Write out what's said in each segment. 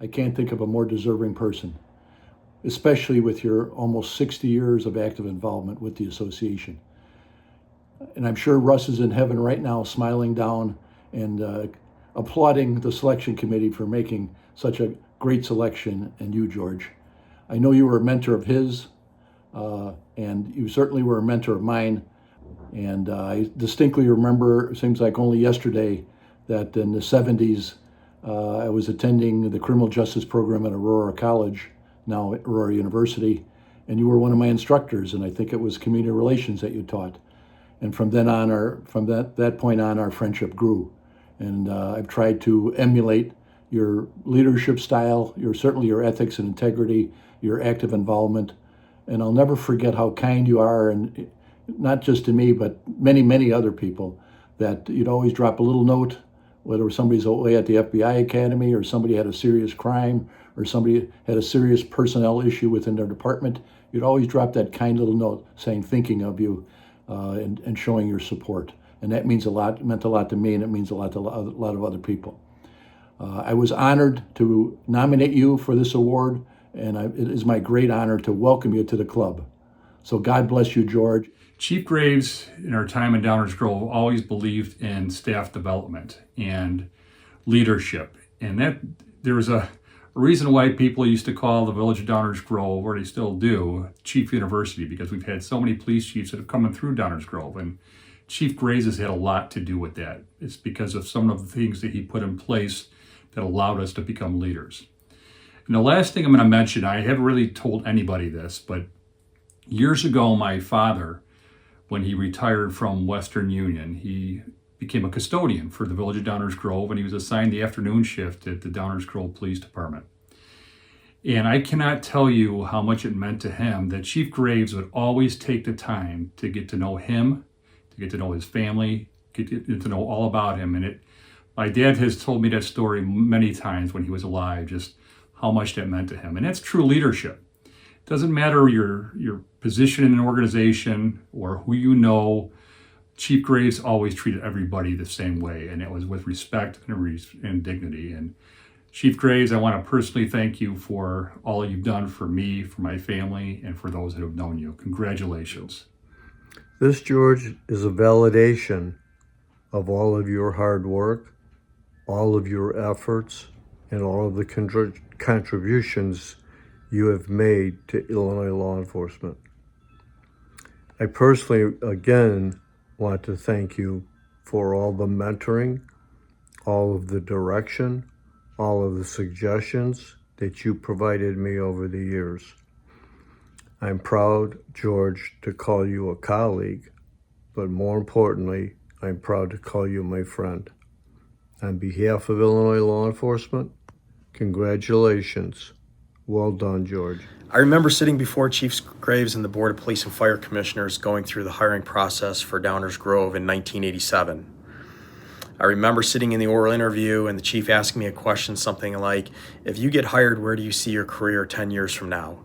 I can't think of a more deserving person, especially with your almost 60 years of active involvement with the association. And I'm sure Russ is in heaven right now, smiling down and applauding the selection committee for making such a great selection, and you, George. I know you were a mentor of his, and you certainly were a mentor of mine. And I distinctly remember, it seems like only yesterday, that in the 70s, I was attending the criminal justice program at Aurora College, now Aurora University, and you were one of my instructors, and I think it was community relations that you taught. And from then on, from that point on, our friendship grew. And I've tried to emulate your leadership style, certainly your ethics and integrity, your active involvement. And I'll never forget how kind you are, and not just to me, but many, many other people, that you'd always drop a little note, whether somebody's away at the FBI Academy, or somebody had a serious crime, or somebody had a serious personnel issue within their department. You'd always drop that kind little note saying, thinking of you, and showing your support. And that means a lot, it meant a lot to me, and it means a lot to a lot of other people. I was honored to nominate you for this award, and it is my great honor to welcome you to the club. So God bless you, George. Chief Graves, in our time in Downers Grove, always believed in staff development and leadership. And that there was a reason why people used to call the village of Downers Grove, or they still do, Chief University, because we've had so many police chiefs that have come through Downers Grove. And Chief Graves has had a lot to do with that. It's because of some of the things that he put in place that allowed us to become leaders. And the last thing I'm going to mention, I haven't really told anybody this, but years ago, my father, when he retired from Western Union, he became a custodian for the village of Downers Grove, and he was assigned the afternoon shift at the Downers Grove Police Department. And I cannot tell you how much it meant to him that Chief Graves would always take the time to get to know him, to get to know his family, get to know all about him. And my dad has told me that story many times when he was alive, just how much that meant to him. And that's true leadership. It doesn't matter your position in an organization or who you know. Chief Graves always treated everybody the same way, and it was with respect and dignity. And Chief Graves, I want to personally thank you for all you've done for me, for my family, and for those that have known you. Congratulations. This, George, is a validation of all of your hard work, all of your efforts, and all of the contributions you have made to Illinois law enforcement. I personally, again, want to thank you for all the mentoring, all of the direction, all of the suggestions that you provided me over the years. I'm proud, George, to call you a colleague, but more importantly, I'm proud to call you my friend. On behalf of Illinois law enforcement, congratulations. Well done, George. I remember sitting before Chief Graves and the Board of Police and Fire Commissioners going through the hiring process for Downers Grove in 1987. I remember sitting in the oral interview and the chief asking me a question, something like, if you get hired, where do you see your career 10 years from now?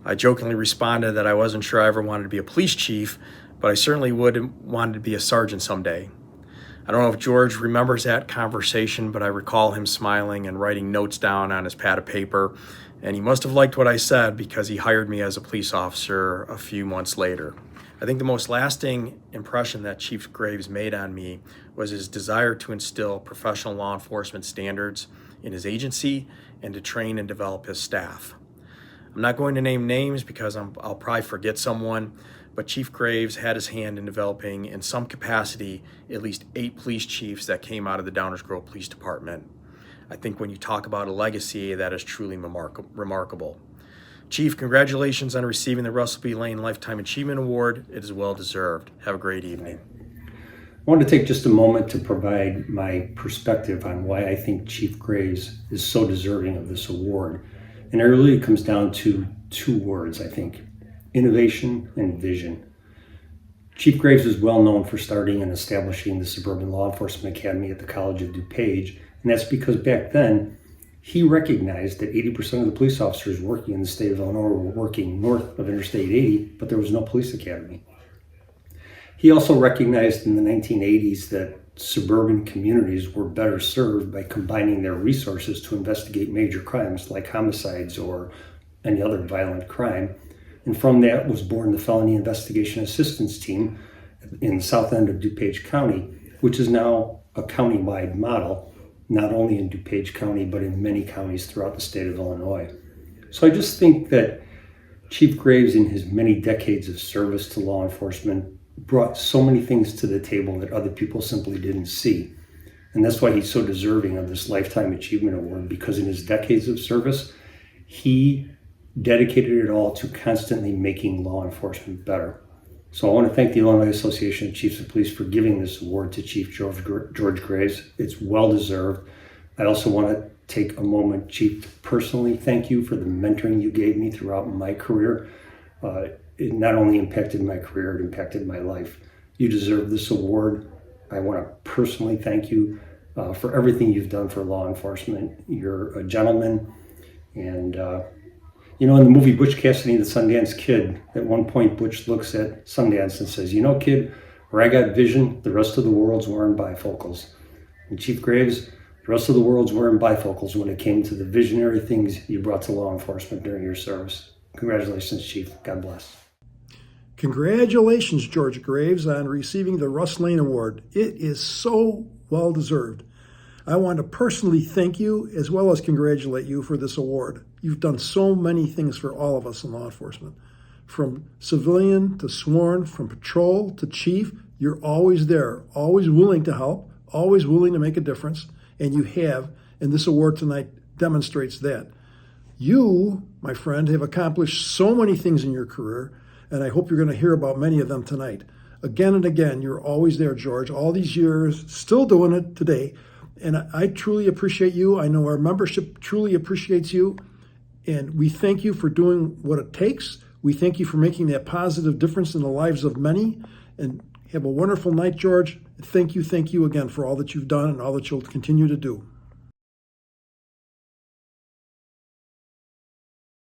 I jokingly responded that I wasn't sure I ever wanted to be a police chief, but I certainly would wanted to be a sergeant someday. I don't know if George remembers that conversation, but I recall him smiling and writing notes down on his pad of paper, and he must have liked what I said because he hired me as a police officer a few months later. I think the most lasting impression that Chief Graves made on me was his desire to instill professional law enforcement standards in his agency and to train and develop his staff. I'm not going to name names because I'll probably forget someone, but Chief Graves had his hand in developing, in some capacity, at least 8 police chiefs that came out of the Downers Grove Police Department. I think when you talk about a legacy, that is truly remarkable. Chief, congratulations on receiving the Russell B. Laine Lifetime Achievement Award. It is well deserved. Have a great evening. I wanted to take just a moment to provide my perspective on why I think Chief Graves is so deserving of this award. And it really comes down to 2 words, I think: innovation and vision. Chief Graves is well known for starting and establishing the Suburban Law Enforcement Academy at the College of DuPage, and that's because back then he recognized that 80% of the police officers working in the state of Illinois were working north of Interstate 80, but there was no police academy. He also recognized in the 1980s that suburban communities were better served by combining their resources to investigate major crimes like homicides or any other violent crime. And from that was born the Felony Investigation Assistance Team in the south end of DuPage County, which is now a county-wide model, not only in DuPage County, but in many counties throughout the state of Illinois. So I just think that Chief Graves, in his many decades of service to law enforcement, brought so many things to the table that other people simply didn't see. And that's why he's so deserving of this Lifetime Achievement Award, because in his decades of service, he dedicated it all to constantly making law enforcement better. So I want to thank the Illinois Association of Chiefs of Police for giving this award to Chief George Graves. It's well deserved. I also want to take a moment, Chief, to personally thank you for the mentoring you gave me throughout my career. It not only impacted my career, it impacted my life. You deserve this award. I want to personally thank you for everything you've done for law enforcement. You're a gentleman. And, in the movie Butch Cassidy and the Sundance Kid, at one point Butch looks at Sundance and says, kid, where I got vision, the rest of the world's wearing bifocals. And Chief Graves, the rest of the world's wearing bifocals when it came to the visionary things you brought to law enforcement during your service. Congratulations, Chief. God bless. Congratulations, George Graves, on receiving the Russ Laine Award. It is so well deserved. I want to personally thank you as well as congratulate you for this award. You've done so many things for all of us in law enforcement. From civilian to sworn, from patrol to chief, you're always there, always willing to help, always willing to make a difference, and you have, and this award tonight demonstrates that. You, my friend, have accomplished so many things in your career, and I hope you're going to hear about many of them tonight. Again and again, you're always there, George, all these years, still doing it today. And I truly appreciate you. I know our membership truly appreciates you. And we thank you for doing what it takes. We thank you for making that positive difference in the lives of many. And have a wonderful night, George. Thank you again for all that you've done and all that you'll continue to do.